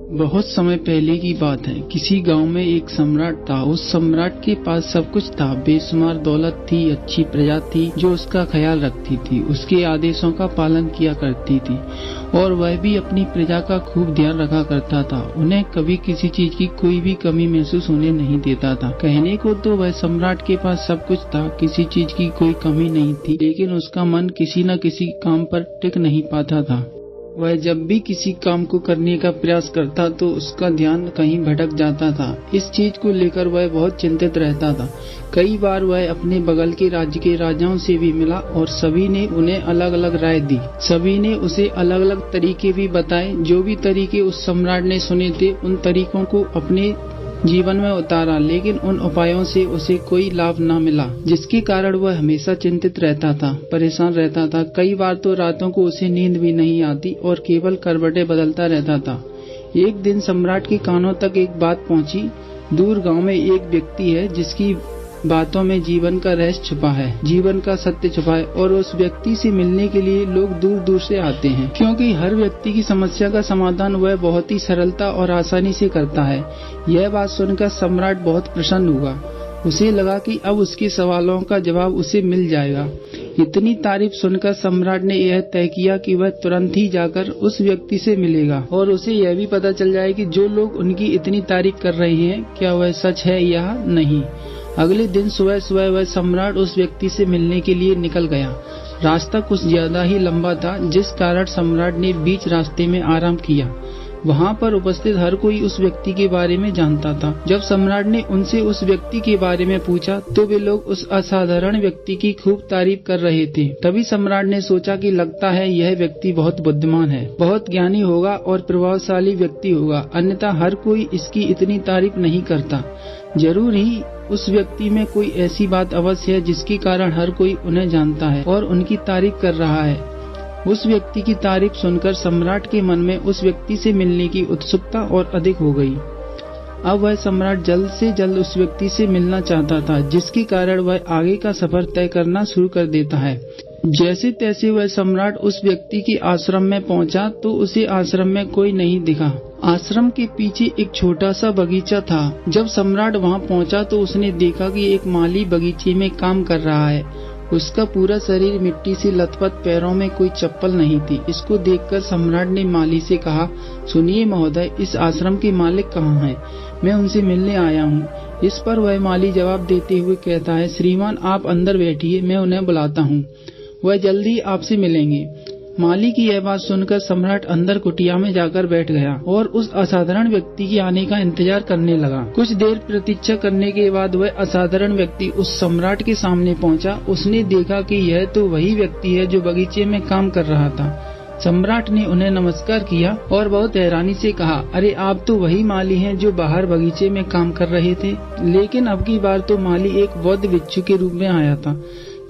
बहुत समय पहले की बात है। किसी गांव में एक सम्राट था। उस सम्राट के पास सब कुछ था। बेशुमार दौलत थी, अच्छी प्रजा थी जो उसका ख्याल रखती थी, उसके आदेशों का पालन किया करती थी और वह भी अपनी प्रजा का खूब ध्यान रखा करता था। उन्हें कभी किसी चीज की कोई भी कमी महसूस होने नहीं देता था। कहने को तो वह सम्राट के पास सब कुछ था, किसी चीज की कोई कमी नहीं थी, लेकिन उसका मन किसी न किसी काम पर टिक नहीं पाता था। वह जब भी किसी काम को करने का प्रयास करता तो उसका ध्यान कहीं भटक जाता था। इस चीज को लेकर वह बहुत चिंतित रहता था। कई बार वह अपने बगल के राज्य के राजाओं से भी मिला और सभी ने उन्हें अलग अलग राय दी। सभी ने उसे अलग अलग तरीके भी बताए। जो भी तरीके उस सम्राट ने सुने थे उन तरीकों को अपने जीवन में उतारा, लेकिन उन उपायों से उसे कोई लाभ न मिला, जिसके कारण वह हमेशा चिंतित रहता था, परेशान रहता था। कई बार तो रातों को उसे नींद भी नहीं आती और केवल करवटें बदलता रहता था। एक दिन सम्राट के कानों तक एक बात पहुंची। दूर गांव में एक व्यक्ति है जिसकी बातों में जीवन का रहस्य छुपा है, जीवन का सत्य छुपा है और उस व्यक्ति से मिलने के लिए लोग दूर दूर से आते हैं, क्योंकि हर व्यक्ति की समस्या का समाधान वह बहुत ही सरलता और आसानी से करता है। यह बात सुनकर सम्राट बहुत प्रसन्न हुआ। उसे लगा कि अब उसके सवालों का जवाब उसे मिल जाएगा। इतनी तारीफ सुनकर सम्राट ने यह तय किया कि वह तुरंत ही जाकर उस व्यक्ति से मिलेगा और उसे यह भी पता चल जाए कि जो लोग उनकी इतनी तारीफ कर रहे हैं क्या वह सच है या नहीं। अगले दिन सुबह सुबह वह सम्राट उस व्यक्ति से मिलने के लिए निकल गया। रास्ता कुछ ज्यादा ही लंबा था, जिस कारण सम्राट ने बीच रास्ते में आराम किया। वहां पर उपस्थित हर कोई उस व्यक्ति के बारे में जानता था। जब सम्राट ने उनसे उस व्यक्ति के बारे में पूछा तो वे लोग उस असाधारण व्यक्ति की खूब तारीफ कर रहे थे। तभी सम्राट ने सोचा कि लगता है यह व्यक्ति बहुत बुद्धिमान है, बहुत ज्ञानी होगा और प्रभावशाली व्यक्ति होगा, अन्यथा हर कोई इसकी इतनी तारीफ नहीं करता। जरूर ही उस व्यक्ति में कोई ऐसी बात अवश्य है जिसके कारण हर कोई उन्हें जानता है और उनकी तारीफ कर रहा है। उस व्यक्ति की तारीफ सुनकर सम्राट के मन में उस व्यक्ति से मिलने की उत्सुकता और अधिक हो गई। अब वह सम्राट जल्द से जल्द उस व्यक्ति से मिलना चाहता था, जिसके कारण वह आगे का सफर तय करना शुरू कर देता है। जैसे तैसे वह सम्राट उस व्यक्ति के आश्रम में पहुंचा तो उसे आश्रम में कोई नहीं दिखा। आश्रम के पीछे एक छोटा सा बगीचा था। जब सम्राट वहां पहुंचा तो उसने देखा कि एक माली बगीचे में काम कर रहा है। उसका पूरा शरीर मिट्टी से लथपथ, पैरों में कोई चप्पल नहीं थी। इसको देखकर सम्राट ने माली से कहा, सुनिए महोदय, इस आश्रम के मालिक कहाँ हैं? मैं उनसे मिलने आया हूँ। इस पर वह माली जवाब देते हुए कहता है, श्रीमान आप अंदर बैठिए, मैं उन्हें बुलाता हूँ, वह जल्दी आपसे मिलेंगे। माली की यह बात सुनकर सम्राट अंदर कुटिया में जाकर बैठ गया और उस असाधारण व्यक्ति के आने का इंतजार करने लगा। कुछ देर प्रतीक्षा करने के बाद वह असाधारण व्यक्ति उस सम्राट के सामने पहुंचा। उसने देखा कि यह तो वही व्यक्ति है जो बगीचे में काम कर रहा था। सम्राट ने उन्हें नमस्कार किया और बहुत हैरानी से कहा, अरे आप तो वही माली हैं जो बाहर बगीचे में काम कर रहे थे। लेकिन अब की बार तो माली एक बौद्ध भिक्षु के रूप में आया था।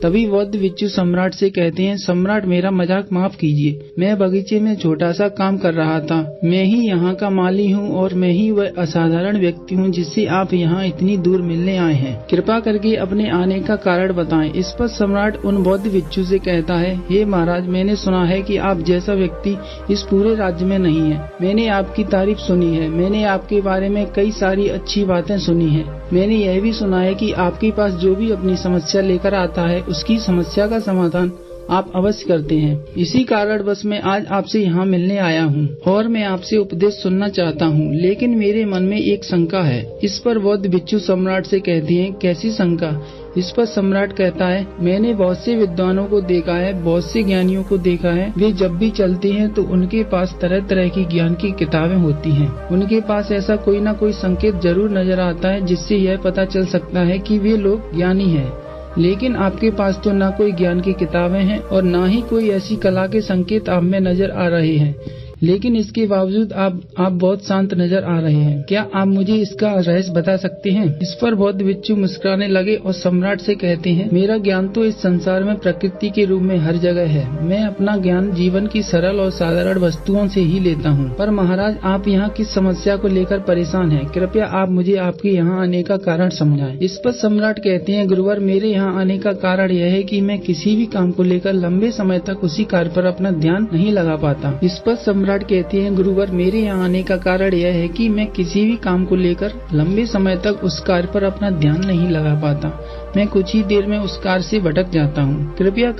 तभी बौद्ध भिक्षु सम्राट से कहते हैं, सम्राट मेरा मजाक माफ कीजिए, मैं बगीचे में छोटा सा काम कर रहा था। मैं ही यहाँ का माली हूँ और मैं ही वह असाधारण व्यक्ति हूँ जिससे आप यहाँ इतनी दूर मिलने आए हैं। कृपा करके अपने आने का कारण बताएं। इस पर सम्राट उन बौद्ध भिक्षु से कहता है, हे महाराज, मैंने सुना है कि आप जैसा व्यक्ति इस पूरे राज्य में नहीं है। मैंने आपकी तारीफ सुनी है, मैंने आपके बारे में कई सारी अच्छी बातें सुनी है। मैंने यह भी सुना है कि आपके पास जो भी अपनी समस्या लेकर आता है उसकी समस्या का समाधान आप अवश्य करते हैं। इसी कारण बस मैं आज आपसे यहाँ मिलने आया हूँ और मैं आपसे उपदेश सुनना चाहता हूँ, लेकिन मेरे मन में एक शंका है। इस पर बौद्ध भिक्षु सम्राट से कहते हैं, कैसी शंका? इस पर सम्राट कहता है, मैंने बहुत से विद्वानों को देखा है, बहुत से ज्ञानियों को देखा है। वे जब भी चलते हैं तो उनके पास तरह तरह की ज्ञान की किताबें होती हैं। उनके पास ऐसा कोई न कोई संकेत जरूर नजर आता है जिससे यह पता चल सकता है कि वे लोग ज्ञानी हैं। लेकिन आपके पास तो न कोई ज्ञान की किताबें हैं और न ही कोई ऐसी कला के संकेत आप में नजर आ रहे हैं। लेकिन इसके बावजूद आप बहुत शांत नजर आ रहे हैं। क्या आप मुझे इसका रहस्य बता सकते हैं? इस पर बौद्ध भिक्षु मुस्कुराने लगे और सम्राट से कहते हैं, मेरा ज्ञान तो इस संसार में प्रकृति के रूप में हर जगह है। मैं अपना ज्ञान जीवन की सरल और साधारण वस्तुओं से ही लेता हूँ। पर महाराज, आप यहाँ किस समस्या को लेकर परेशान हैं? कृपया आप मुझे आपके यहाँ आने का कारण समझाएं। इस पर सम्राट कहते हैं, गुरुवर, मेरे यहाँ आने का कारण यह है कि मैं किसी भी काम को लेकर लंबे समय तक उसी कार्य पर अपना ध्यान नहीं लगा पाता। इस पर सम्राट कहते हैं, गुरुवर मेरे यहाँ आने का कारण यह है कि मैं किसी भी काम को लेकर लंबे समय तक उस कार्य पर अपना ध्यान नहीं लगा पाता। मैं कुछ ही देर में उस कार्य से भटक जाता हूँ। कृपया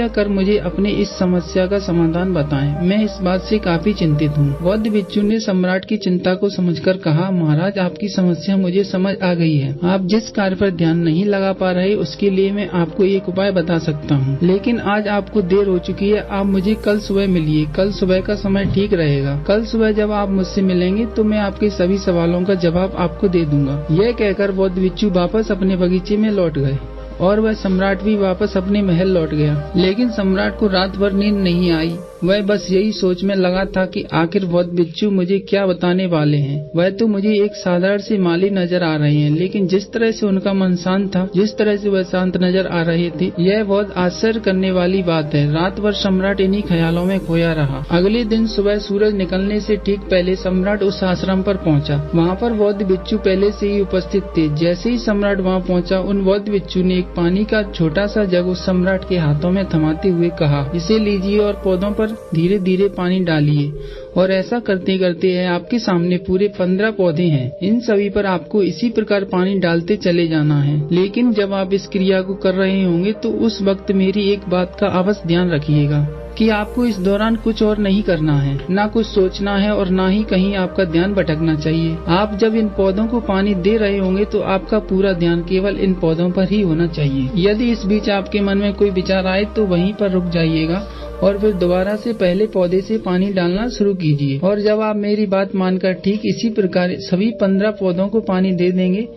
कर मुझे अपने इस समस्या का समाधान बताएं। मैं इस बात से काफी चिंतित हूँ। बौद्ध भिक्षु ने सम्राट की चिंता को समझकर कहा, महाराज आपकी समस्या मुझे समझ आ गई है। आप जिस कार्य पर ध्यान नहीं लगा पा रहे उसके लिए मैं आपको एक उपाय बता सकता हूँ, लेकिन आज आपको देर हो चुकी है। आप मुझे कल सुबह मिलिए। कल सुबह का समय ठीक रहेगा। कल सुबह जब आप मुझसे मिलेंगे तो मैं आपके सभी सवालों का जवाब आपको दे दूंगा। यह कहकर बौद्ध भिक्षु वापस अपने बगीचे में लौट गए और वह सम्राट भी वापस अपने महल लौट गया। लेकिन सम्राट को रात भर नींद नहीं आई। वह बस यही सोच में लगा था कि आखिर बौद्ध भिक्षु मुझे क्या बताने वाले हैं। वह तो मुझे एक साधारण से माली नजर आ रहे हैं, लेकिन जिस तरह से उनका मन शांत था, जिस तरह से वह शांत नजर आ रहे थे, यह बहुत आश्चर्य करने वाली बात है। रात भर सम्राट इन्हीं ख्यालों में खोया रहा। अगले दिन सुबह सूरज निकलने से ठीक पहले सम्राट उस आश्रम पर पहुंचा। वहां पर बौद्ध भिक्षु पहले से ही उपस्थित थे। जैसे ही सम्राट वहां पहुंचा, उन बौद्ध भिक्षु ने एक पानी का छोटा सा जग उस सम्राट के हाथों में थमाते हुए कहा, इसे लीजिए और पौधों पर धीरे धीरे पानी डालिए। और ऐसा करते करते है आपके सामने पूरे 15 पौधे हैं। इन सभी पर आपको इसी प्रकार पानी डालते चले जाना है। लेकिन जब आप इस क्रिया को कर रहे होंगे तो उस वक्त मेरी एक बात का अवश्य ध्यान रखिएगा कि आपको इस दौरान कुछ और नहीं करना है, ना कुछ सोचना है और ना ही कहीं आपका ध्यान भटकना चाहिए। आप जब इन पौधों को पानी दे रहे होंगे तो आपका पूरा ध्यान केवल इन पौधों पर ही होना चाहिए। यदि इस बीच आपके मन में कोई विचार आए तो वहीं पर रुक जाइएगा और फिर दोबारा से पहले पौधे से पानी डालना शुरू कीजिए। और जब आप मेरी बात मानकर ठीक इसी प्रकार सभी 15 पौधों को पानी दे देंगे,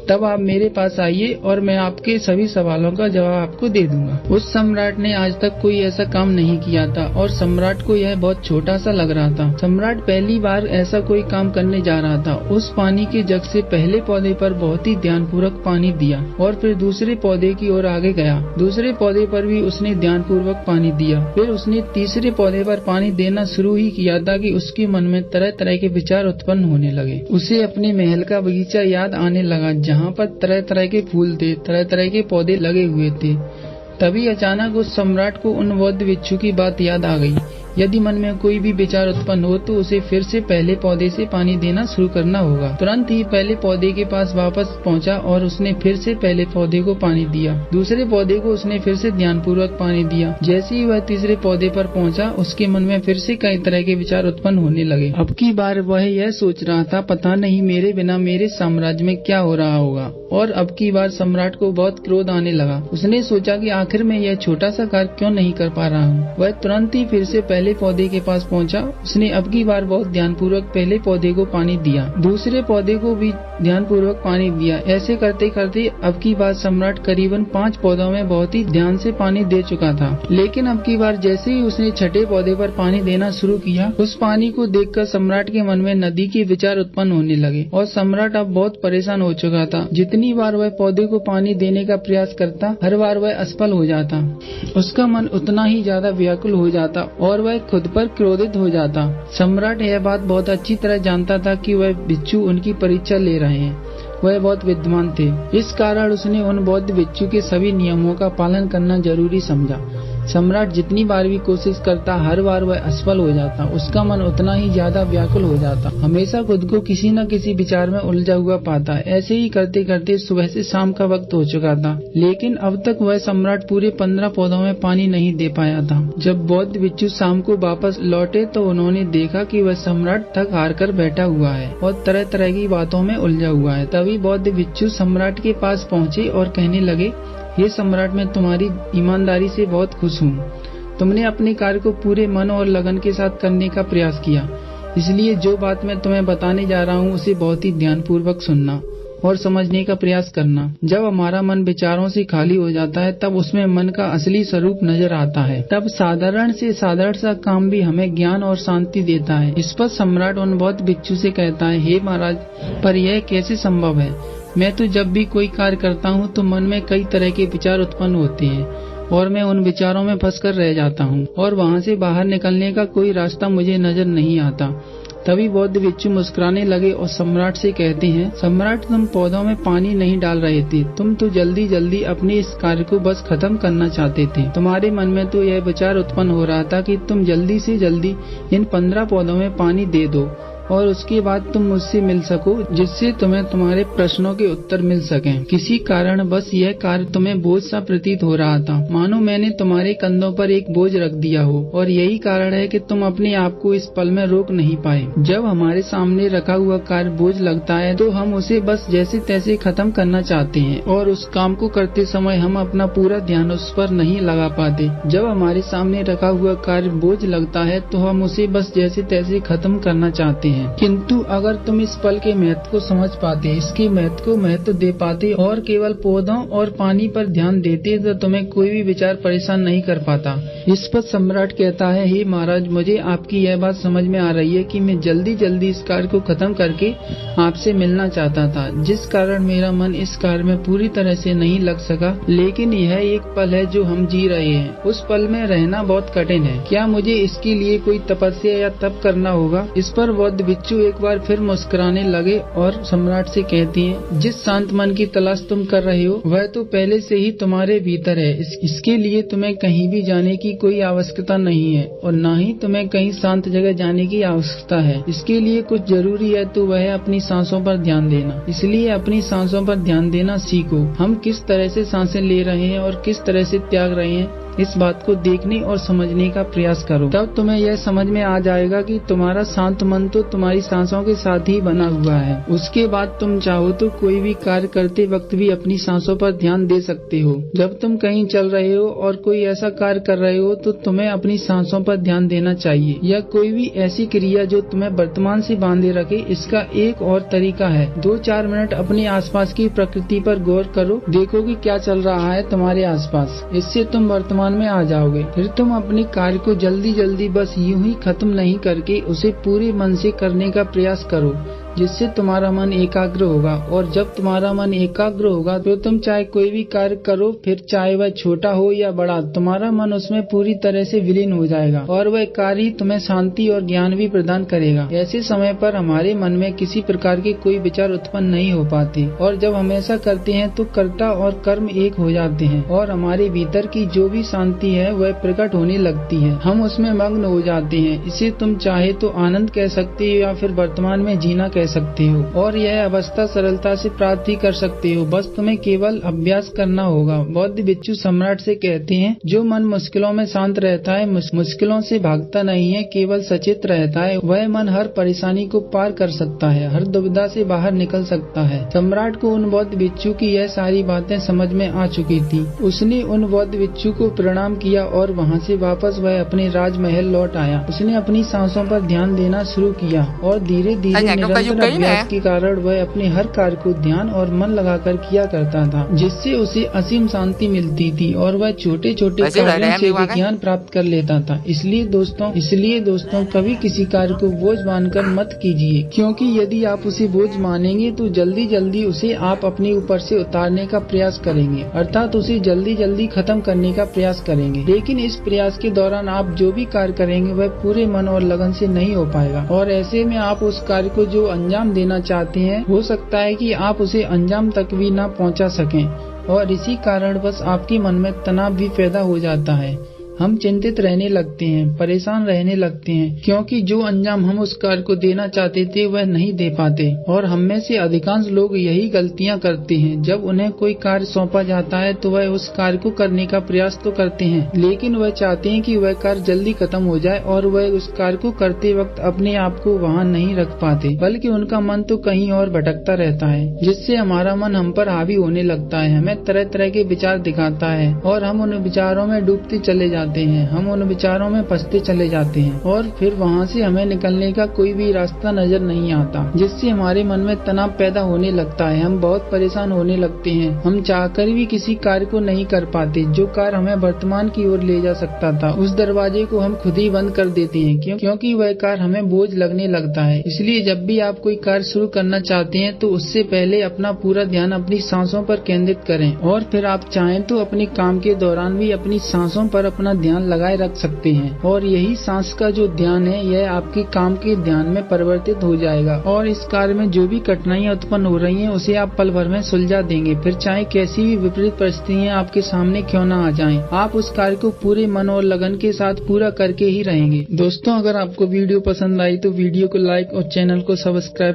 तब आप मेरे पास आइए और मैं आपके सभी सवालों का जवाब आपको दे दूंगा। उस सम्राट ने आज तक कोई ऐसा काम नहीं किया था और सम्राट को यह बहुत छोटा सा लग रहा था। सम्राट पहली बार ऐसा कोई काम करने जा रहा था। उस पानी के जग से पहले पौधे पर बहुत ही ध्यानपूर्वक पानी दिया और फिर दूसरे पौधे की ओर आगे गया। दूसरे पौधे पर भी उसने ध्यानपूर्वक पानी दिया। फिर उसने तीसरे पौधे पर पानी देना शुरू ही किया था कि उसके मन में तरह तरह के विचार उत्पन्न होने लगे। उसे अपने महल का बगीचा याद आने लगा, जहाँ पर तरह तरह के फूल थे, तरह तरह के पौधे लगे हुए थे। तभी अचानक उस सम्राट को उन बौद्ध भिक्षु की बात याद आ गई। यदि मन में कोई भी विचार उत्पन्न हो तो उसे फिर से पहले पौधे से पानी देना शुरू करना होगा। तुरंत ही पहले पौधे के पास वापस पहुंचा और उसने फिर से पहले पौधे को पानी दिया। दूसरे पौधे को उसने फिर से ध्यानपूर्वक पानी दिया। जैसे ही वह तीसरे पौधे पर पहुंचा, उसके मन में फिर से कई तरह के विचार उत्पन्न होने लगे। अब की बार वह यह सोच रहा था, पता नहीं मेरे बिना मेरे साम्राज्य में क्या हो रहा होगा। और अब की बार सम्राट को बहुत क्रोध आने लगा। उसने सोचा कि आखिर मैं यह छोटा सा कार्य क्यों नहीं कर पा रहा हूँ। वह तुरंत ही फिर से पहले पौधे के पास पहुंचा। उसने अब की बार बहुत ध्यानपूर्वक पहले पौधे को पानी दिया, दूसरे पौधे को भी ध्यानपूर्वक पानी दिया। ऐसे करते करते अब की बार सम्राट करीबन 5 पौधों में बहुत ही ध्यान से पानी दे चुका था। लेकिन अब की बार जैसे ही उसने छठे पौधे पर पानी देना शुरू किया, उस पानी को देखकर सम्राट के मन में नदी के विचार उत्पन्न होने लगे और सम्राट अब बहुत परेशान हो चुका था। जितनी बार वह पौधे को पानी देने का प्रयास करता, हर बार वह असफल हो जाता। उसका मन उतना ही ज्यादा व्याकुल हो जाता और वह खुद पर क्रोधित हो जाता। सम्राट यह बात बहुत अच्छी तरह जानता था कि वह भिक्षु उनकी परीक्षा ले रहे हैं। वह बहुत विद्वान थे। इस कारण उसने उन बौद्ध भिक्षु के सभी नियमों का पालन करना जरूरी समझा। सम्राट जितनी बार भी कोशिश करता, हर बार वह असफल हो जाता। उसका मन उतना ही ज्यादा व्याकुल हो जाता, हमेशा खुद को किसी न किसी विचार में उलझा हुआ पाता। ऐसे ही करते करते सुबह से शाम का वक्त हो चुका था, लेकिन अब तक वह सम्राट पूरे 15 पौधों में पानी नहीं दे पाया था। जब बौद्ध भिक्षु शाम को वापस लौटे तो उन्होंने देखा कि वह सम्राट थक हार कर बैठा हुआ है और तरह तरह की बातों में उलझा हुआ है। तभी बौद्ध भिक्षु सम्राट के पास पहुँचे और कहने लगे, हे सम्राट, मैं तुम्हारी ईमानदारी से बहुत खुश हूँ। तुमने अपने कार्य को पूरे मन और लगन के साथ करने का प्रयास किया, इसलिए जो बात मैं तुम्हें बताने जा रहा हूँ उसे बहुत ही ध्यानपूर्वक सुनना और समझने का प्रयास करना। जब हमारा मन विचारों से खाली हो जाता है, तब उसमें मन का असली स्वरूप नजर आता है। तब साधारण से साधारण सा काम भी हमें ज्ञान और शांति देता है। इस पर सम्राट उन बौद्ध भिक्षु से कहता है, हे महाराज, पर यह कैसे संभव है? मैं तो जब भी कोई कार्य करता हूँ तो मन में कई तरह के विचार उत्पन्न होते हैं और मैं उन विचारों में फंसकर रह जाता हूँ और वहाँ से बाहर निकलने का कोई रास्ता मुझे नजर नहीं आता। तभी बौद्ध भिक्षु मुस्कुराने लगे और सम्राट से कहते हैं, सम्राट, तुम पौधों में पानी नहीं डाल रहे थे, तुम तो जल्दी जल्दी अपने इस कार्य को बस खत्म करना चाहते थे। तुम्हारे मन में तो यह विचार उत्पन्न हो रहा था कि तुम जल्दी से जल्दी इन 15 पौधों में पानी दे दो और उसके बाद तुम मुझसे मिल सको, जिससे तुम्हें तुम्हारे प्रश्नों के उत्तर मिल सकें। किसी कारण बस यह कार्य तुम्हें बोझ सा प्रतीत हो रहा था, मानो मैंने तुम्हारे कंधों पर एक बोझ रख दिया हो, और यही कारण है कि तुम अपने आप को इस पल में रोक नहीं पाए। जब हमारे सामने रखा हुआ कार्य बोझ लगता है तो हम उसे बस जैसे तैसे खत्म करना चाहते हैं, और उस काम को करते समय हम अपना पूरा ध्यान उस पर नहीं लगा पाते। जब हमारे सामने रखा हुआ कार्य बोझ लगता है तो हम उसे बस जैसे तैसे खत्म करना चाहते हैं। किंतु अगर तुम इस पल के महत्व को समझ पाते, इसके महत्व को महत्व दे पाते और केवल पौधों और पानी पर ध्यान देते, तो तुम्हें कोई भी विचार परेशान नहीं कर पाता। इस पर सम्राट कहता है, हे महाराज, मुझे आपकी यह बात समझ में आ रही है कि मैं जल्दी जल्दी इस कार्य को खत्म करके आपसे मिलना चाहता था, जिस कारण मेरा मन इस कार्य में पूरी तरह से नहीं लग सका। लेकिन यह एक पल है जो हम जी रहे हैं, उस पल में रहना बहुत कठिन है। क्या मुझे इसके लिए कोई तपस्या या तप करना होगा? इस पर बौद्ध भिक्षु एक बार फिर मुस्कुराने लगे और सम्राट से कहती हैं, जिस शांत मन की तलाश तुम कर रहे हो वह तो पहले से ही तुम्हारे भीतर है। इसके लिए तुम्हें कहीं भी जाने की कोई आवश्यकता नहीं है और न ही तुम्हें कहीं शांत जगह जाने की आवश्यकता है। इसके लिए कुछ जरूरी है तो वह है अपनी सांसों पर ध्यान देना। इसलिए अपनी सांसों पर ध्यान देना सीखो। हम किस तरह से सांसें ले रहे हैं और किस तरह से त्याग रहे हैं, इस बात को देखने और समझने का प्रयास करो। तब तुम्हें यह समझ में आ जाएगा कि तुम्हारा शांत मन तो तुम्हारी सांसों के साथ ही बना हुआ है। उसके बाद तुम चाहो तो कोई भी कार्य करते वक्त भी अपनी सांसों पर ध्यान दे सकते हो। जब तुम कहीं चल रहे हो और कोई ऐसा कार्य कर रहे हो तो तुम्हें अपनी सांसों पर ध्यान देना चाहिए, या कोई भी ऐसी क्रिया जो तुम्हें वर्तमान से बांधे रखे। इसका एक और तरीका है, 2-4 मिनट अपने आसपास की प्रकृति पर गौर करो, देखो कि क्या चल रहा है तुम्हारे आसपास। इससे तुम वर्तमान में आ जाओगे। फिर तुम अपने कार्य को जल्दी जल्दी बस यूं ही खत्म नहीं करके उसे पूरे मन से करने का प्रयास करो, जिससे तुम्हारा मन एकाग्र होगा। और जब तुम्हारा मन एकाग्र होगा तो तुम चाहे कोई भी कार्य करो, फिर चाहे वह छोटा हो या बड़ा, तुम्हारा मन उसमें पूरी तरह से विलीन हो जाएगा और वह कार्य तुम्हें शांति और ज्ञान भी प्रदान करेगा। ऐसे समय पर हमारे मन में किसी प्रकार के कोई विचार उत्पन्न नहीं हो पाते, और जब हम ऐसा करते हैं तो कर्ता और कर्म एक हो जाते हैं और हमारे भीतर की जो भी शांति है वह प्रकट होने लगती है। हम उसमें मग्न हो जाते हैं। इसे तुम चाहे तो आनंद कह सकते हो या फिर वर्तमान में जीना कह सकते हो, और यह अवस्था सरलता से प्राप्त ही कर सकते हो। बस तुम्हें केवल अभ्यास करना होगा। बौद्ध भिक्षु सम्राट से कहते हैं, जो मन मुश्किलों में शांत रहता है, मुश्किलों से भागता नहीं है, केवल सचेत रहता है, वह मन हर परेशानी को पार कर सकता है, हर दुविधा से बाहर निकल सकता है। सम्राट को उन बौद्ध भिक्षु की यह सारी बातें समझ में आ चुकी थी। उसने उन बौद्ध भिक्षु को प्रणाम किया और वहाँ से वापस वह अपने राजमहल लौट आया। उसने अपनी सांसों पर ध्यान देना शुरू किया और धीरे धीरे निरंतर अभ्यास के कारण वह अपने हर कार्य को ध्यान और मन लगाकर किया करता था, जिससे उसे असीम शांति मिलती थी और वह छोटे छोटे कार्यों से भी ज्ञान प्राप्त कर लेता था। इसलिए दोस्तों कभी किसी कार्य को बोझ मानकर मत कीजिए, क्योंकि यदि आप उसे बोझ मानेंगे तो जल्दी जल्दी उसे आप अपने ऊपर से उतारने का प्रयास करेंगे, अर्थात उसे जल्दी जल्दी खत्म करने का प्रयास करेंगे। लेकिन इस प्रयास के दौरान आप जो भी कार्य करेंगे वह पूरे मन और लगन से नहीं हो पाएगा, और ऐसे में आप उस कार्य को जो अंजाम देना चाहते हैं, हो सकता है कि आप उसे अंजाम तक भी न पहुंचा सकें, और इसी कारण बस आपके मन में तनाव भी पैदा हो जाता है। हम चिंतित रहने लगते हैं, परेशान रहने लगते हैं, क्योंकि जो अंजाम हम उस कार्य को देना चाहते थे वह नहीं दे पाते। और हम में से अधिकांश लोग यही गलतियां करते हैं। जब उन्हें कोई कार्य सौंपा जाता है तो वह उस कार्य को करने का प्रयास तो करते हैं, लेकिन वह चाहते हैं कि वह कार्य जल्दी खत्म हो जाए, और वह उस कार्य को करते वक्त अपने आप को वहाँ नहीं रख पाते, बल्कि उनका मन तो कहीं और भटकता रहता है, जिससे हमारा मन हम पर हावी होने लगता है, हमें तरह तरह के विचार दिखाता है और हम उन विचारों में डूबते चले जाते हैं, हम उन विचारों में फंसते चले जाते हैं, और फिर वहाँ से हमें निकलने का कोई भी रास्ता नजर नहीं आता, जिससे हमारे मन में तनाव पैदा होने लगता है। हम बहुत परेशान होने लगते हैं। हम चाहकर भी किसी कार्य को नहीं कर पाते जो कार्य हमें वर्तमान की ओर ले जा सकता था। उस दरवाजे को हम खुद ही बंद कर देते हैं, क्योंकि वह कार्य हमें बोझ लगने लगता है। इसलिए जब भी आप कोई कार्य शुरू करना चाहते हैं तो उससे पहले अपना पूरा ध्यान अपनी सांसों पर केंद्रित करें, और फिर आप चाहें तो अपने काम के दौरान भी अपनी सांसों पर अपना अपना ध्यान लगाए रख सकते हैं। और यही सांस का जो ध्यान है यह आपके काम के ध्यान में परिवर्तित हो जाएगा और इस कार्य में जो भी कठिनाइयां उत्पन्न हो रही हैं उसे आप पल भर में सुलझा देंगे। फिर चाहे कैसी भी विपरीत परिस्थितियां आपके सामने क्यों न आ जाएं, आप उस कार्य को पूरे मन और लगन के साथ पूरा करके ही रहेंगे। दोस्तों, अगर आपको वीडियो पसंद आई तो वीडियो को लाइक और चैनल को सब्सक्राइब